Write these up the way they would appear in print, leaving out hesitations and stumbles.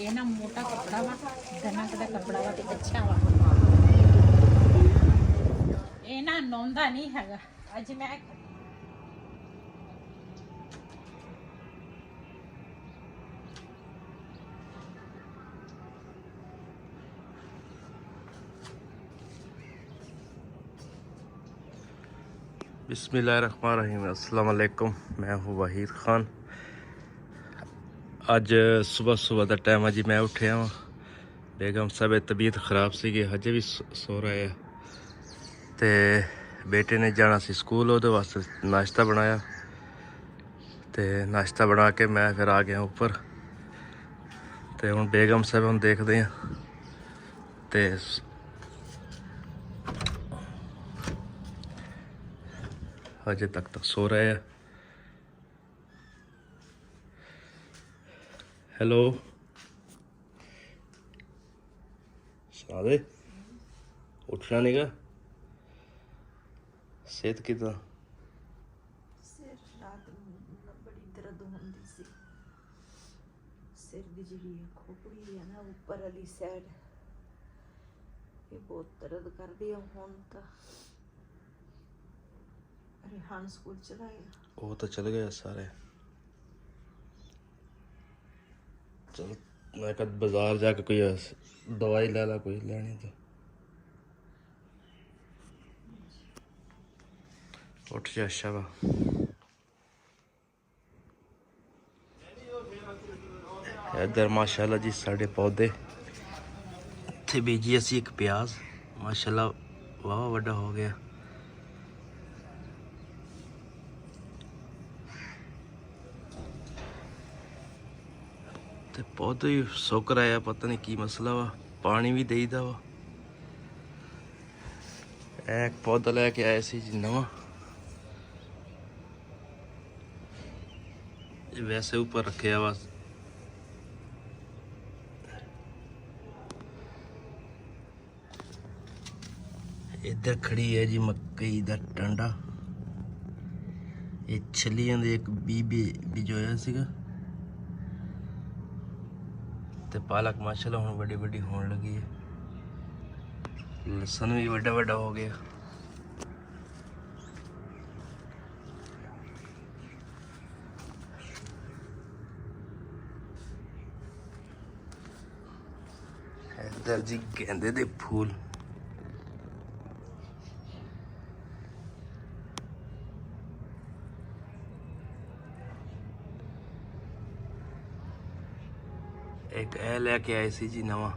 ये ना मोटा कपड़ा वा धनक का कपड़ा वा ते अच्छा वा ये ना नौंदा नहीं हैगा अज मैं बिस्मिल्लाहिर्रहमानिर्रहीम। अस्सलाम वालेकुम। मैं हूँ वाहिद खान। अज सुबह सुबह का टाइम अज मैं उठिया वा। बेगम साहब तबीयत खराब सी हजे भी सो रहे हैं तो बेटे ने जाना सी स्कूल वो वास्ते नाश्ता बनाया तो नाश्ता बना के मैं फिर आ गया ऊपर तो हूँ बेगम साहब हम देखते हैं तो अजे तक सो रहे हैं। हेलो सुना दे उठना नहीं गा सेहत किदा सिर रात बड़ी दर्द होंदी सी सिर दी जी खोपड़ी है ना ऊपर वाली साइड ये बहुत दर्द कर दिया हुन तो रिहान स्कूल चलाया वो तो चल गए सारे। चल मैं कद बाजार जाके कोई दवाई ले ला कोई लेनी तो उठ जा शाबा। इधर माशाल्लाह जी साढ़े पौधे इतने बीजी असी एक प्याज माशाल्लाह वाह वड्डा हो गया। ते पौधे भी सुक रहे हैं पता नहीं की मसला वा पानी भी देईदा वा। एक पौधा लैके आए सी जी नवा वैसे ऊपर रखे वा। इधर खड़ी है जी मकई दा टांडा ये छलियां दे एक बिजोया सीगा ते पालक माशाल्लाह हुण बड़ी बड़ी होने लगी है। लसन भी बड़ा बड़ा हो गया। इधर जी गेंदे दे फूल एक ए लैके आए सी जी नवा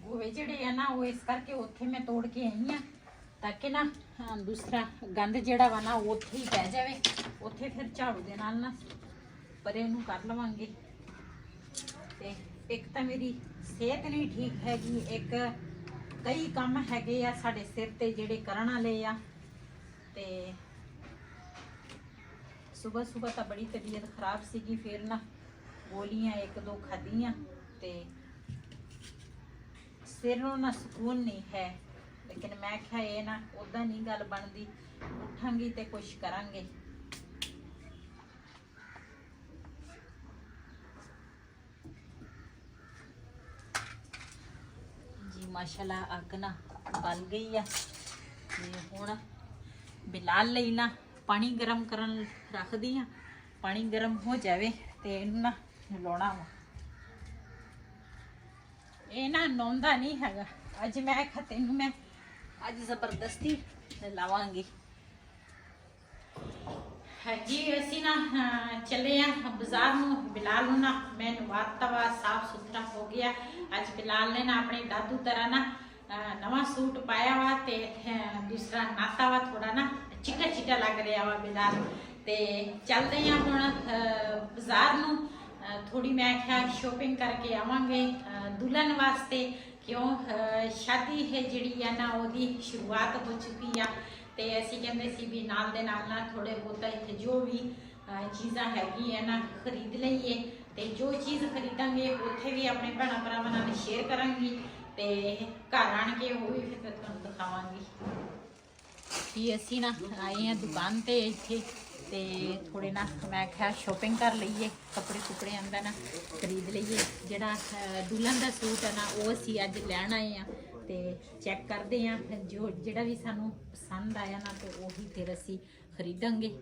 गोवे जेड़े है ना वो इस करके उत्थे मैं तोड़ के आई हाँ ताकि ना दूसरा गंद जेड़ा वा ना उत्थे ही पै जावे उत्थे फिर झाड़ू दे नाल ना परे नूं कर लवांगे। ते एक तो मेरी सेहत नहीं ठीक हैगी एक कई काम हैगे आ साडे सिर ते जेड़े करन वाले आ ते सुबह सुबह तो बड़ी तबीयत खराब सीगी फिर ना गोलियां एक दो खादियां ते सिर नूं ना सुकून नहीं है लेकिन मैं क्या ये ना उदा नहीं गल बनती उठांगी ते कुछ करांगे। जी माशाल्लाह अग ना बल गई है हुण बिलाल लई ना पानी गर्म करन रख दी हाँ पानी गर्म हो जाए तो इनू ना लाउणा वा ये ना नौंदा नहीं हैगा अज मैं आखा तेनू मैं अज जबरदस्ती लावांगी हाँ जी। असी ना चले बाजार में बिलाल ना मैं नवाता वा साफ सुथरा हो गया। अज बिलाल ने ना अपने दादू तरह ना नवा सूट पाया वा ते दूसरा नाता वा थोड़ा ना चिटा चिटा लग रहा वा बिलाल ते चलते हैं हुण बाजार नूं ਥੋੜੀ ਮੈਂ ਕਿਹਾ ਸ਼ੋਪਿੰਗ ਕਰਕੇ ਆਵਾਂਗੇ ਦੁਲਹਨ ਵਾਸਤੇ, ਕਿਉਂ ਸ਼ਾਦੀ ਹੈ ਜਿਹੜੀ ਆ ਨਾ ਉਹਦੀ ਸ਼ੁਰੂਆਤ ਹੋ ਚੁੱਕੀ ਆ, ਤੇ ਅਸੀਂ ਕਹਿੰਦੇ ਸੀ ਵੀ ਨਾਲ ਦੇ ਨਾਲ ਥੋੜੇ ਬਹੁਤਾ ਇੱਥੇ ਜੋ ਵੀ ਚੀਜ਼ਾਂ ਹੈਗੀਆਂ ਨਾ ਖਰੀਦ ਲਈਏ, ਤੇ ਜੋ ਚੀਜ਼ ਖਰੀਦਾਂਗੇ ਉੱਥੇ ਵੀ ਆਪਣੇ ਭੈਣਾਂ ਭਰਾਵਾਂ ਨਾਲ ਸ਼ੇਅਰ ਕਰਾਂਗੀ, ਤੇ ਘਰ ਆਣ ਕੇ ਉਹ ਵੀ ਫਿਰ ਤੁਹਾਨੂੰ ਦਿਖਾਵਾਂਗੀ। ਵੀ ਅਸੀਂ ਨਾ ਆਏ ਆ ਦੁਕਾਨ ਤੇ ਇੱਥੇ, ਤੇ ਥੋੜੇ ਨਾ ਮੈਂ ਕਿਹਾ ਸ਼ੋਪਿੰਗ ਕਰ ਲਈਏ, ਕੱਪੜੇ ਕੁਪੜੇ ਆਂਦਾ ਨਾ ਖਰੀਦ ਲਈਏ। ਜਿਹੜਾ ਦੁਲਹਨ ਦਾ ਸੂਟ ਹੈ ਨਾ ਉਹ ਅਸੀਂ ਅੱਜ ਲੈਣ ਆਏ ਆ, ਤੇ ਚੈੱਕ ਕਰਦੇ ਆ ਜੋ ਜਿਹੜਾ ਵੀ ਸਾਨੂੰ ਪਸੰਦ ਆਇਆ ਨਾ ਤੇ ਉਹੀ ਫਿਰ ਅਸੀਂ ਖਰੀਦਾਂਗੇ।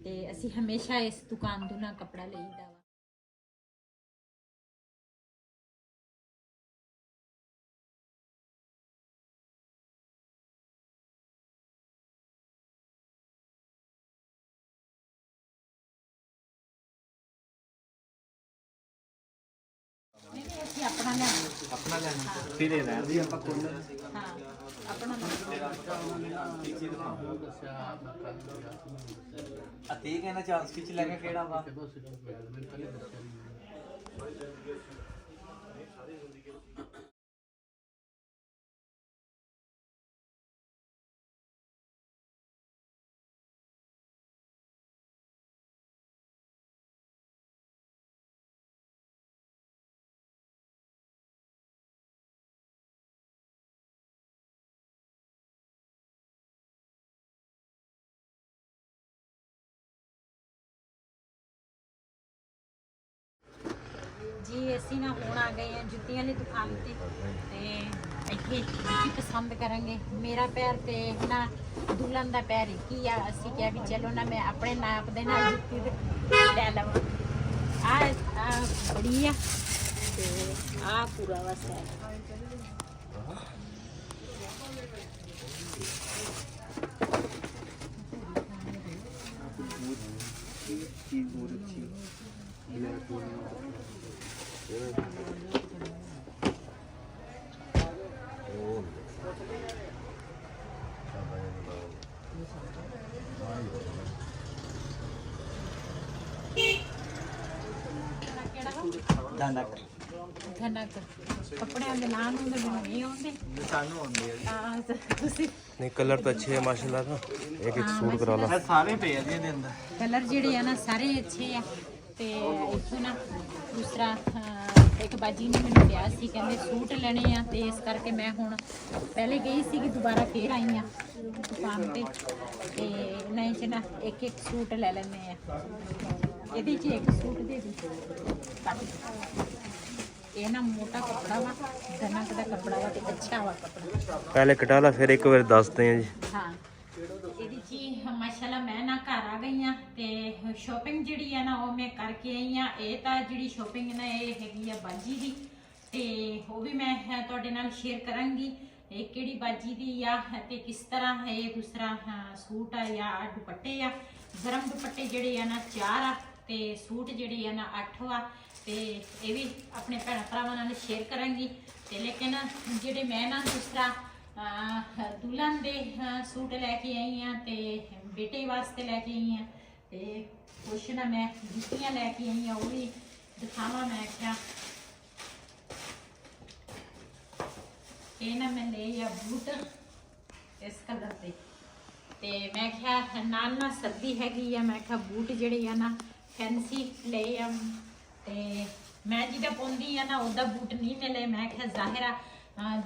ਤੇ ਅਸੀਂ ਹਮੇਸ਼ਾ ਇਸ ਦੁਕਾਨ ਤੋਂ ਨਾ ਕੱਪੜਾ ਲਈਦਾ ਵਾ। ਨਹੀਂ ਅਸੀਂ ਆਪਣਾ ਲੈਣਾ ਫਿਰ ਇਹ ਰਹਿੰਦੀ ਆਪਾਂ ਕੋਲ ਹਾਂ ਆਪਣਾ ਅਤੀ ਕਹਿੰਦਾ ਚਾਂਸ ਖਿੱਚ ਲੈ ਕੇ ਕਿਹੜਾ ਵਾ ਜੀ। ਅਸੀਂ ਨਾ ਹੁਣ ਆ ਗਏ ਆ ਜੁੱਤੀਆਂ ਵਾਲੀ ਦੁਕਾਨ ਤੇ ਇੱਥੇ ਜੁੱਤੀ ਪਸੰਦ ਕਰਾਂਗੇ। ਮੇਰਾ ਪੈਰ ਤੇ ਨਾ ਦੁਲਹਨ ਦਾ ਪੈਰ ਇੱਕ ਹੀ ਆ, ਅਸੀਂ ਕਿਹਾ ਵੀ ਚਲੋ ਨਾ ਮੈਂ ਆਪਣੇ ਨਾਪ ਦੇ ਨਾਲ ਜੁੱਤੀ ਲੈ ਲਵਾਂ। ਆ ਬੜੀ ਆ ਤੇ ਆ ਪੂਰਾ ਵਾ ਸੈਟ। ਧਨਕ ਕੱਪੜਿਆਂ ਦੇ ਨਾਂ ਨੂੰ ਮੈਨੂੰ ਨਹੀਂ ਆਉਂਦੇ, ਸਾਨੂੰ ਆਉਂਦੇ ਆ ਤੁਸੀਂ नहीं कलर तो अच्छे है माशाल्लाह। था एक एक सूट करा लो। ਇਹ ਸਾਰੇ ਪਏ ਆ ਜੀ ਇਹਦੇ ਅੰਦਰ ਕਲਰ ਜਿਹੜੇ ਆ ਨਾ ਸਾਰੇ ਅੱਛੇ ਆ। ਤੇ ਇੱਥੋਂ ਨਾ ਦੂਸਰਾ ਇੱਕ ਬਾਜੀ ਨੇ ਮੈਨੂੰ ਕਿਹਾ ਸੀ, ਕਹਿੰਦੇ ਸੂਟ ਲੈਣੇ ਆ, ਤੇ ਇਸ ਕਰਕੇ ਮੈਂ ਹੁਣ ਪਹਿਲੇ ਗਈ ਸੀ ਕਿ ਦੁਬਾਰਾ ਫੇਰ ਆਈ ਆ ਦੁਕਾਨ ਤੇ, ਤੇ ਨਹੀਂ ਚ ਨਾ ਇੱਕ ਇੱਕ ਸੂਟ ਲੈ ਲੈਂਦੇ ਆ। ਇਹਦੇ 'ਚ ਇੱਕ ਸੂਟ ਦੇ ਦੀ ਇਹ ਨਾ ਮੋਟਾ ਕੱਪੜਾ ਵਾ, ਧਨਕ ਦਾ ਕੱਪੜਾ ਵਾ ਤੇ ਅੱਛਾ ਵਾ ਕੱਪੜਾ। पहले कटा ला फिर एक बार दसते हैं जी। ਹਾਂ ਇਹਦੀ ਜੀ ਮਾਸ਼ਾਅੱਲਾ ਮੈਂ ਨਾ ਘਰ ਆ ਗਈ ਆ, ਤੇ ਸ਼ੋਪਿੰਗ ਜਿਹੜੀ ਆ ਨਾ ਉਹ ਮੈਂ ਕਰਕੇ ਆਈ ਆ। ਇਹ ਤਾਂ ਜਿਹੜੀ ਸ਼ੋਪਿੰਗ ਨਾ ਇਹ ਹੈਗੀ ਆ ਬਾਜੀ ਦੀ, ਤੇ ਉਹ ਵੀ ਮੈਂ ਤੁਹਾਡੇ ਨਾਲ ਸ਼ੇਅਰ ਕਰਾਂਗੀ ਇਹ ਕਿਹੜੀ ਬਾਜੀ ਦੀ ਆ ਤੇ ਕਿਸ ਤਰ੍ਹਾਂ ਇਹ ਦੂਸਰਾ ਸੂਟ ਆ ਜਾਂ ਦੁਪੱਟੇ ਆ। ਗਰਮ ਦੁਪੱਟੇ ਜਿਹੜੇ ਆ ਨਾ 4 ਆ, ਤੇ ਸੂਟ ਜਿਹੜੇ ਆ ਨਾ 8 ਆ, ਤੇ ਇਹ ਵੀ ਆਪਣੇ ਭੈਣਾਂ ਭਰਾਵਾਂ ਨਾਲ ਸ਼ੇਅਰ ਕਰਾਂਗੀ। ਤੇ ਲੇਕਿਨ ਜਿਹੜੇ ਮੈਂ ਨਾ ਦੂਸਰਾ ਦੁਲਹਨ ਦੇ ਸੂਟ ਲੈ ਕੇ ਆਈ ਆ, ਤੇ ਬੇਟੇ ਵਾਸਤੇ ਲੈ ਕੇ ਆਈ ਆ, ਤੇ ਕੁਛ ਨਾ ਮੈਂ ਜੁੱਤੀਆਂ ਲੈ ਕੇ ਆਈ ਆ, ਉਹ ਵੀ ਦਿਖਾਵਾਂ। ਮੈਂ ਕਿਹਾ ਇਹ ਨਾ ਮੈਂ ਲਏ ਆ ਬੂਟ ਇਸ ਕਲਰ ਦੇ, ਤੇ ਮੈਂ ਕਿਹਾ ਨਾਲ ਨਾ ਸਰਦੀ ਹੈਗੀ ਆ, ਮੈਂ ਕਿਹਾ ਬੂਟ ਜਿਹੜੇ ਆ ਨਾ ਫੈਂਸੀ ਲਏ ਆ। ਤੇ ਮੈਂ ਜਿਹਦਾ ਪਾਉਂਦੀ ਆ ਨਾ ਉਹਦਾ ਬੂਟ ਨਹੀਂ ਮਿਲੇ। ਮੈਂ ਕਿਹਾ ਜ਼ਾਹਿਰਾ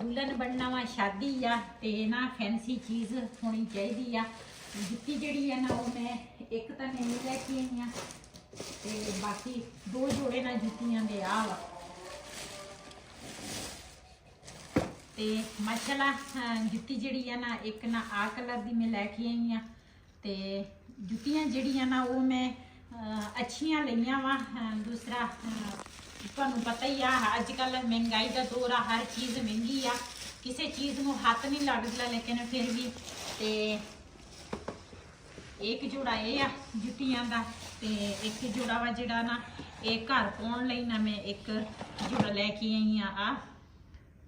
ਦੁਲਹਨ ਬਣਨਾ ਵਾ, ਸ਼ਾਦੀ ਆ, ਤੇ ਨਾ ਫੈਂਸੀ ਚੀਜ਼ ਹੋਣੀ ਚਾਹੀਦੀ ਆ। ਜੁੱਤੀ ਜਿਹੜੀ ਆ ਨਾ ਉਹ ਮੈਂ ਇੱਕ ਤਾਂ ਮੈਂ ਲੈ ਕੇ ਆਈ ਆ, ਤੇ ਬਾਕੀ 2 ਜੋੜੇ ਨਾਲ ਜੁੱਤੀਆਂ ਦੇ ਆ ਵਾ। ਤੇ ਮਾਸ਼ਾਅੱਲਾ ਜੁੱਤੀ ਜਿਹੜੀ ਆ ਨਾ ਇੱਕ ਨਾ ਆ ਕਲਰ ਦੀ ਮੈਂ ਲੈ ਕੇ ਆਈ ਆ, ਤੇ ਜੁੱਤੀਆਂ ਜਿਹੜੀਆਂ ਨਾ ਉਹ ਮੈਂ ਅੱਛੀਆਂ ਲਈਆਂ ਵਾ। ਦੂਸਰਾ ਤੁਹਾਨੂੰ ਪਤਾ ਹੀ ਆ ਅੱਜ ਕੱਲ ਮਹਿੰਗਾਈ ਦਾ ਦੌਰ ਆ, ਹਰ ਚੀਜ਼ ਮਹਿੰਗੀ ਆ, ਕਿਸੇ ਚੀਜ਼ ਨੂੰ ਹੱਥ ਨਹੀਂ ਲੱਗਦਾ, ਲੇਕਿਨ ਫਿਰ ਵੀ। ਤੇ ਇੱਕ ਜੋੜਾ ਇਹ ਆ ਜੁੱਤੀਆਂ ਦਾ, ਤੇ ਇੱਕ ਜੋੜਾ ਵਾ ਜਿਹੜਾ ਨਾ ਇਹ ਘਰ ਪਾਉਣ ਲਈ ਨਾ ਮੈਂ ਇੱਕ ਜੋੜਾ ਲੈ ਕੇ ਆਈ ਆ।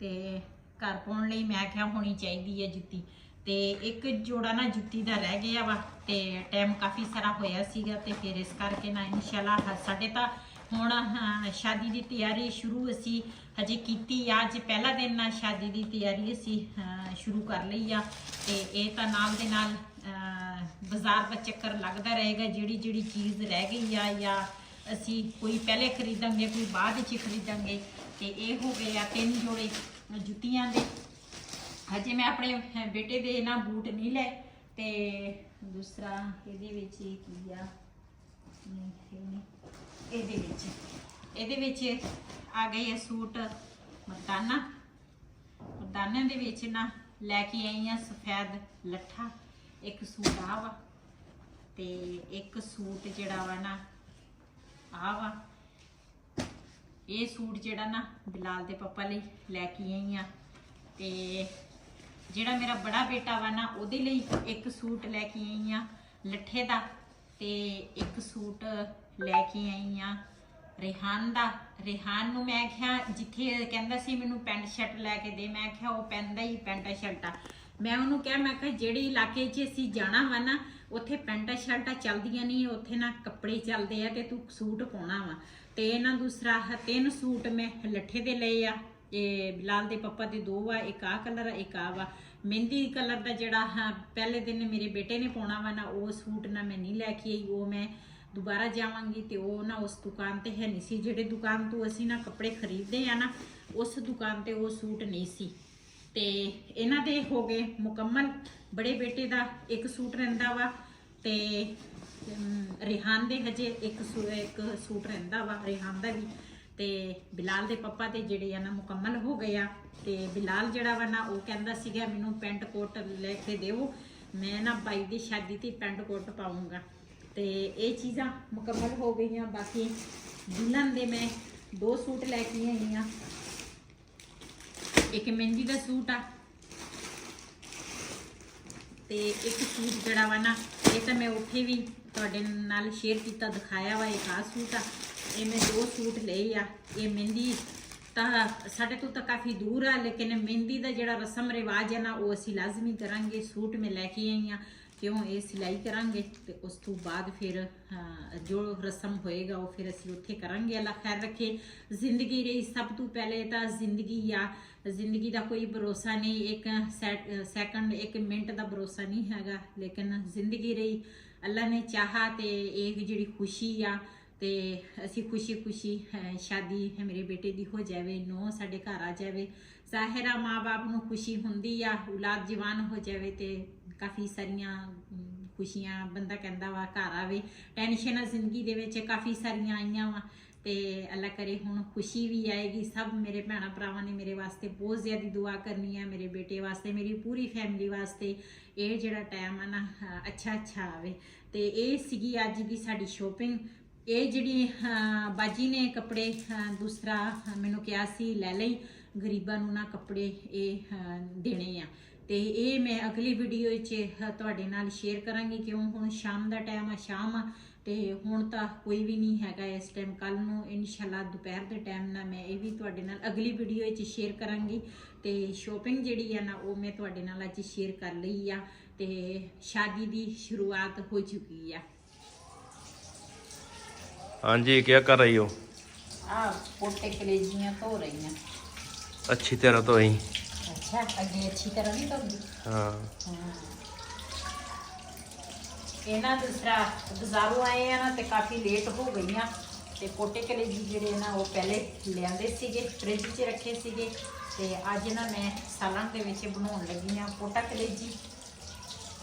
ਤੇ ਘਰ ਪਾਉਣ ਲਈ ਮੈਂ ਕਿਹਾ ਹੋਣੀ ਚਾਹੀਦੀ ਹੈ ਜੁੱਤੀ, ਤੇ ਇੱਕ ਜੋੜਾ ਨਾ ਜੁੱਤੀ ਦਾ ਰਹਿ ਗਿਆ ਵਾ, ਤੇ ਟਾਈਮ ਕਾਫੀ ਸਾਰਾ ਹੋਇਆ ਸੀਗਾ, ਤੇ ਫਿਰ ਇਸ ਕਰਕੇ ਨਾ ਇਨਸ਼ਾਅੱਲਾ ਸਾਡੇ ਤਾਂ ਹੁਣ ਸ਼ਾਦੀ ਦੀ ਤਿਆਰੀ ਸ਼ੁਰੂ ਅਸੀਂ ਹਜੇ ਕੀਤੀ ਆ। ਅੱਜ ਪਹਿਲਾ ਦਿਨ ਆ ਸ਼ਾਦੀ ਦੀ ਤਿਆਰੀ ਅਸੀਂ ਸ਼ੁਰੂ ਕਰ ਲਈ ਆ। ਤੇ ਇਹ ਤਾਂ ਨਾਲ ਦੇ ਨਾਲ ਬਾਜ਼ਾਰ ਦਾ ਚੱਕਰ ਲੱਗਦਾ ਰਹੇਗਾ, ਜਿਹੜੀ ਚੀਜ਼ ਰਹਿ ਗਈ ਆ ਜਾਂ ਅਸੀਂ ਕੋਈ ਪਹਿਲੇ ਖਰੀਦਾਂਗੇ ਕੋਈ ਬਾਅਦ ਵਿੱਚ ਖਰੀਦਾਂਗੇ। ਤੇ ਇਹ ਹੋ ਗਏ ਆ 3 ਜੋੜੇ ਜੁੱਤੀਆਂ ਦੇ। ਹਜੇ ਮੈਂ ਆਪਣੇ ਬੇਟੇ ਦੇ ਨਾ ਬੂਟ ਨਹੀਂ ਲਏ। ਤੇ ਦੂਸਰਾ ਇਹਦੇ ਵਿੱਚ ਕੀ ਆ, ਇਹਦੇ ਵਿੱਚ ਆ ਗਏ ਸੂਟ ਮਰਦਾਨਾ ਦੇ ਵਿੱਚ ਨਾ ਲੈ ਕੇ ਆਈ ਆ ਸਫੈਦ ਲੱਠਾ। ਇੱਕ ਸੂਟ ਆ ਵਾ ਤੇ ਇੱਕ ਸੂਟ ਜਿਹੜਾ ਵਾ ਨਾ ਆ ਵਾ। ਇਹ ਸੂਟ ਜਿਹੜਾ ਨਾ ਬਿਲਾਲ ਦੇ ਪਾਪਾ ਲਈ ਲੈ ਕੇ ਆਈ ਆ। ਤੇ ਜਿਹੜਾ ਮੇਰਾ ਬੜਾ ਬੇਟਾ ਵਾ ਨਾ ਉਹਦੇ ਲਈ ਇੱਕ ਸੂਟ ਲੈ ਕੇ ਆਈ ਆ ਲੱਠੇ ਦਾ। ਤੇ ਇੱਕ ਸੂਟ ਲੈ ਕੇ ਆਈ ਆ ਰਿਹਾਨ ਦਾ। ਰਿਹਾਨ ਨੂੰ ਮੈਂ ਕਿਹਾ ਜਿੱਥੇ ਕਹਿੰਦਾ ਸੀ ਮੈਨੂੰ ਪੈਂਟ ਸ਼ਰਟ ਲੈ ਕੇ ਦੇ, ਮੈਂ ਕਿਹਾ ਉਹ ਪੈਂਦਾ ਹੀ ਪੈਂਟਾ ਸ਼ਰਟਾਂ। ਮੈਂ ਉਹਨੂੰ ਕਿਹਾ ਮੈਂ ਕਿਹਾ ਜਿਹੜੇ ਇਲਾਕੇ 'ਚ ਅਸੀਂ ਜਾਣਾ ਵਾ ਨਾ ਉੱਥੇ ਪੈਂਟਾਂ ਸ਼ਰਟਾਂ ਚੱਲਦੀਆਂ ਨਹੀਂ, ਉੱਥੇ ਨਾ ਕੱਪੜੇ ਚੱਲਦੇ ਆ ਤੇ ਤੂੰ ਸੂਟ ਪਾਉਣਾ ਵਾ। ਤੇ ਇਹਨਾਂ ਦੂਸਰਾ 3 ਸੂਟ ਮੈਂ ਲੱਠੇ ਦੇ ਲਏ ਆ। ਇਹ ਬਿਲਾਲ ਦੇ ਪਾਪਾ ਦੇ 2 ਵਾ, ਇੱਕ ਆ ਕਲਰ ਇੱਕ ਆ ਵਾ। ਮਹਿੰਦੀ ਕਲਰ ਦਾ ਜਿਹੜਾ ਪਹਿਲੇ ਦਿਨ ਮੇਰੇ ਬੇਟੇ ਨੇ ਪਾਉਣਾ ਵਾ ਨਾ ਉਹ ਸੂਟ ਨਾ ਮੈਂ ਨਹੀਂ ਲੈ ਕੇ ਆਈ। ਉਹ ਮੈਂ ਦੁਬਾਰਾ ਜਾਵਾਂਗੀ ਤੇ ਉਹ ਨਾ ਉਸ ਦੁਕਾਨ ਤੇ ਹੈ ਨਹੀਂ ਸੀ। ਜਿਹੜੇ ਦੁਕਾਨ ਤੋਂ ਅਸੀਂ ਨਾ ਕੱਪੜੇ ਖਰੀਦਦੇ ਆ ਨਾ ਉਸ ਦੁਕਾਨ ਤੇ ਉਹ ਸੂਟ ਨਹੀਂ ਸੀ। ਤੇ ਇਹਨਾਂ ਦੇ ਹੋ ਗਏ ਮੁਕੰਮਲ। ਬੜੇ ਬੇਟੇ ਦਾ ਇੱਕ ਸੂਟ ਰਹਿੰਦਾ ਵਾ ਤੇ ਰਿਹਾਨ ਦੇ ਹਜੇ ਇੱਕ ਸੂਟ ਰਹਿੰਦਾ ਵਾ ਰਿਹਾਨ ਦਾ ਵੀ। ਤੇ ਬਿਲਾਲ ਦੇ ਪਾਪਾ ਦੇ ਜਿਹੜੇ ਆ ਨਾ ਮੁਕੰਮਲ ਹੋ ਗਏ ਆ। ਤੇ ਬਿਲਾਲ ਜਿਹੜਾ ਵਾ ਨਾ ਉਹ ਕਹਿੰਦਾ ਸੀਗਾ ਮੈਨੂੰ ਪੈਂਟ ਕੋਟ ਲੈ ਕੇ ਦਿਓ, ਮੈਂ ਨਾ ਬਾਈ ਦੀ ਸ਼ਾਦੀ ਤੇ ਪੈਂਟ ਕੋਟ ਪਾਉਂਗਾ। ਤੇ ਇਹ ਚੀਜ਼ਾਂ ਮੁਕੰਮਲ ਹੋ ਗਈਆਂ। ਬਾਕੀ ਦੁਲਹਨ ਦੇ ਮੈਂ 2 ਸੂਟ ਲੈ ਕੇ ਆਈ ਆ। ਇੱਕ ਮਹਿੰਦੀ ਦਾ ਸੂਟ ਆ ਤੇ ਇੱਕ ਸੂਟ ਜਿਹੜਾ ਵਾ ਨਾ ਇਹ ਤਾਂ ਮੈਂ ਉੱਥੇ ਵੀ ਤੁਹਾਡੇ ਨਾਲ ਸ਼ੇਅਰ ਕੀਤਾ ਦਿਖਾਇਆ ਵਾ। ਇੱਕ ਆ ਸੂਟ ਆ। ਇਹ ਮੈਂ 2 ਸੂਟ ਲਏ ਆ। ਇਹ ਮਹਿੰਦੀ ਤਾਂ ਸਾਡੇ ਤੋਂ ਤਾਂ ਕਾਫੀ ਦੂਰ ਆ ਲੇਕਿਨ ਮਹਿੰਦੀ ਦਾ ਜਿਹੜਾ ਰਸਮ ਰਿਵਾਜ ਹੈ ਨਾ ਉਹ ਅਸੀਂ ਲਾਜ਼ਮੀ ਕਰਾਂਗੇ। ਸੂਟ ਮੈਂ ਲੈ ਕੇ ਆਈ ਆ ਕਿਉਂ ਇਹ ਸਿਲਾਈ ਕਰਾਂਗੇ ਤੇ ਉਸ ਤੋਂ ਬਾਅਦ ਫਿਰ ਜੋ ਰਸਮ ਹੋਏਗਾ ਉਹ ਫਿਰ ਅਸੀਂ ਉੱਥੇ ਕਰਾਂਗੇ। ਅੱਲਾ ਖੈਰ ਰੱਖੇ। ਜ਼ਿੰਦਗੀ ਰਹੀ ਸਭ ਤੋਂ ਪਹਿਲੇ ਤਾਂ ਜ਼ਿੰਦਗੀ ਆ। ਜ਼ਿੰਦਗੀ ਦਾ ਕੋਈ ਭਰੋਸਾ ਨਹੀਂ, ਇੱਕ ਸੈਕਿੰਡ 1 ਮਿੰਟ ਦਾ ਭਰੋਸਾ ਨਹੀਂ ਹੈਗਾ। ਲੇਕਿਨ ਜ਼ਿੰਦਗੀ ਰਹੀ, ਅੱਲਾ ਨੇ ਚਾਹਾ ਤੇ ਇਹ ਜਿਹੜੀ ਖੁਸ਼ੀ ਆ ਤੇ ਅਸੀਂ ਖੁਸ਼ੀ ਸ਼ਾਦੀ ਮੇਰੇ ਬੇਟੇ ਦੀ ਹੋ ਜਾਵੇ, ਨੋ ਸਾਡੇ ਘਰ ਆ ਜਾਵੇ। ਜ਼ਾਹਿਰਾ ਮਾਂ ਬਾਪ ਨੂੰ ਖੁਸ਼ੀ ਹੁੰਦੀ ਆ, ਔਲਾਦ ਜਵਾਨ ਹੋ ਜਾਵੇ ਤੇ ਕਾਫੀ ਸਾਰੀਆਂ ਖੁਸ਼ੀਆਂ ਬੰਦਾ ਕਹਿੰਦਾ ਵਾ ਘਰ ਆਵੇ। ਟੈਨਸ਼ਨਾਂ ਜ਼ਿੰਦਗੀ ਦੇ ਵਿੱਚ ਕਾਫੀ ਸਾਰੀਆਂ ਆਈਆਂ ਵਾ ਤੇ ਅੱਲਾ ਕਰੇ ਹੁਣ ਖੁਸ਼ੀ ਵੀ ਆਏਗੀ। ਸਭ ਮੇਰੇ ਭੈਣਾਂ ਭਰਾਵਾਂ ਨੇ ਮੇਰੇ ਵਾਸਤੇ ਬਹੁਤ ਜ਼ਿਆਦਾ ਦੁਆ ਕਰਨੀ ਆ, ਮੇਰੇ ਬੇਟੇ ਵਾਸਤੇ, ਮੇਰੀ ਪੂਰੀ ਫੈਮਿਲੀ ਵਾਸਤੇ। ਇਹ ਜਿਹੜਾ ਟਾਈਮ ਆ ਨਾ ਅੱਛਾ ਆਵੇ। ਤੇ ਇਹ ਸੀਗੀ ਅੱਜ ਦੀ ਸਾਡੀ ਸ਼ੋਪਿੰਗ। ਇਹ ਜਿਹੜੀ ਬਾਜੀ ਨੇ ਕੱਪੜੇ ਦੂਸਰਾ ਮੈਨੂੰ ਕਿਹਾ ਸੀ ਲੈ ਲਈ, ਗਰੀਬਾਂ ਨੂੰ ਨਾ ਕੱਪੜੇ ਇਹ ਦੇਣੇ ਆ। ਤੇ ਇਹ ਮੈਂ ਅਗਲੀ ਵੀਡੀਓ 'ਚ ਤੁਹਾਡੇ ਨਾਲ ਸ਼ੇਅਰ ਕਰਾਂਗੀ ਕਿਉਂ ਹੁਣ ਸ਼ਾਮ ਦਾ ਟਾਈਮ ਆ, ਸ਼ਾਮ ਆ ਤੇ ਹੁਣ ਤਾਂ ਕੋਈ ਵੀ ਨਹੀਂ ਹੈਗਾ ਇਸ ਟਾਈਮ। ਕੱਲ ਨੂੰ ਇਨਸ਼ਾਅੱਲਾ ਦੁਪਹਿਰ ਦੇ ਟਾਈਮ ਨਾਲ ਮੈਂ ਇਹ ਵੀ ਤੁਹਾਡੇ ਨਾਲ ਅਗਲੀ ਵੀਡੀਓ 'ਚ ਸ਼ੇਅਰ ਕਰਾਂਗੀ। ਤੇ ਸ਼ੋਪਿੰਗ ਜਿਹੜੀ ਆ ਨਾ ਉਹ ਮੈਂ ਤੁਹਾਡੇ ਨਾਲ ਅੱਜ ਸ਼ੇਅਰ ਕਰ ਲਈ ਆ ਤੇ ਸ਼ਾਦੀ ਦੀ ਸ਼ੁਰੂਆਤ ਹੋ ਚੁੱਕੀ ਆ। ਹਾਂਜੀ क्या कर रही हो? पोटे कलेजियां धो रही हैं। अच्छी तरह तो ही। अच्छा अगे अच्छी तरह नहीं धोती। हाँ ਇਹਨਾਂ ਦੂਸਰਾ ਬਾਜ਼ਾਰੋਂ ਆਏ ਆ ਨਾ ਤੇ ਕਾਫੀ ਲੇਟ ਹੋ ਗਈਆਂ ਤੇ ਪੋਟੇ ਕਲੇਜੀ ਜਿਹੜੇ ਨਾ ਉਹ ਪਹਿਲੇ ਲਿਆਂਦੇ ਸੀਗੇ, ਫ੍ਰਿਜ 'ਚ ਰੱਖੇ ਸੀਗੇ ਤੇ ਅੱਜ ਨਾ ਮੈਂ ਸਾਲਨ ਦੇ ਵਿੱਚ ਬਣਾਉਣ ਲੱਗੀ ਆ ਪੋਟਾ ਕਲੇਜੀ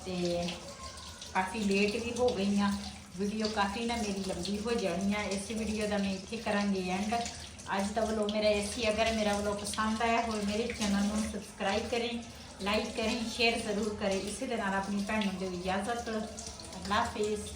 ਤੇ ਕਾਫੀ ਲੇਟ ਵੀ ਹੋ ਗਈਆਂ। ਵੀਡੀਓ ਕਾਫੀ ਨਾ ਮੇਰੀ ਲੰਬੀ ਹੋ ਜਾਣੀ ਆ। ਇਸ ਵੀਡੀਓ ਦਾ ਮੈਂ ਇੱਥੇ ਕਰਾਂਗੀ ਐਂਡ। ਅੱਜ ਦਾ ਵਲੋਗ ਮੇਰਾ ऐसी अगर मेरा ਵਲੋਗ पसंद आया हो मेरे चैनल ਨੂੰ सब्सक्राइब करें, लाइक करें, शेयर ज़रूर करें। इसी तरह अपनी भैन को इजाज़त। अल्लाह हाफिज़।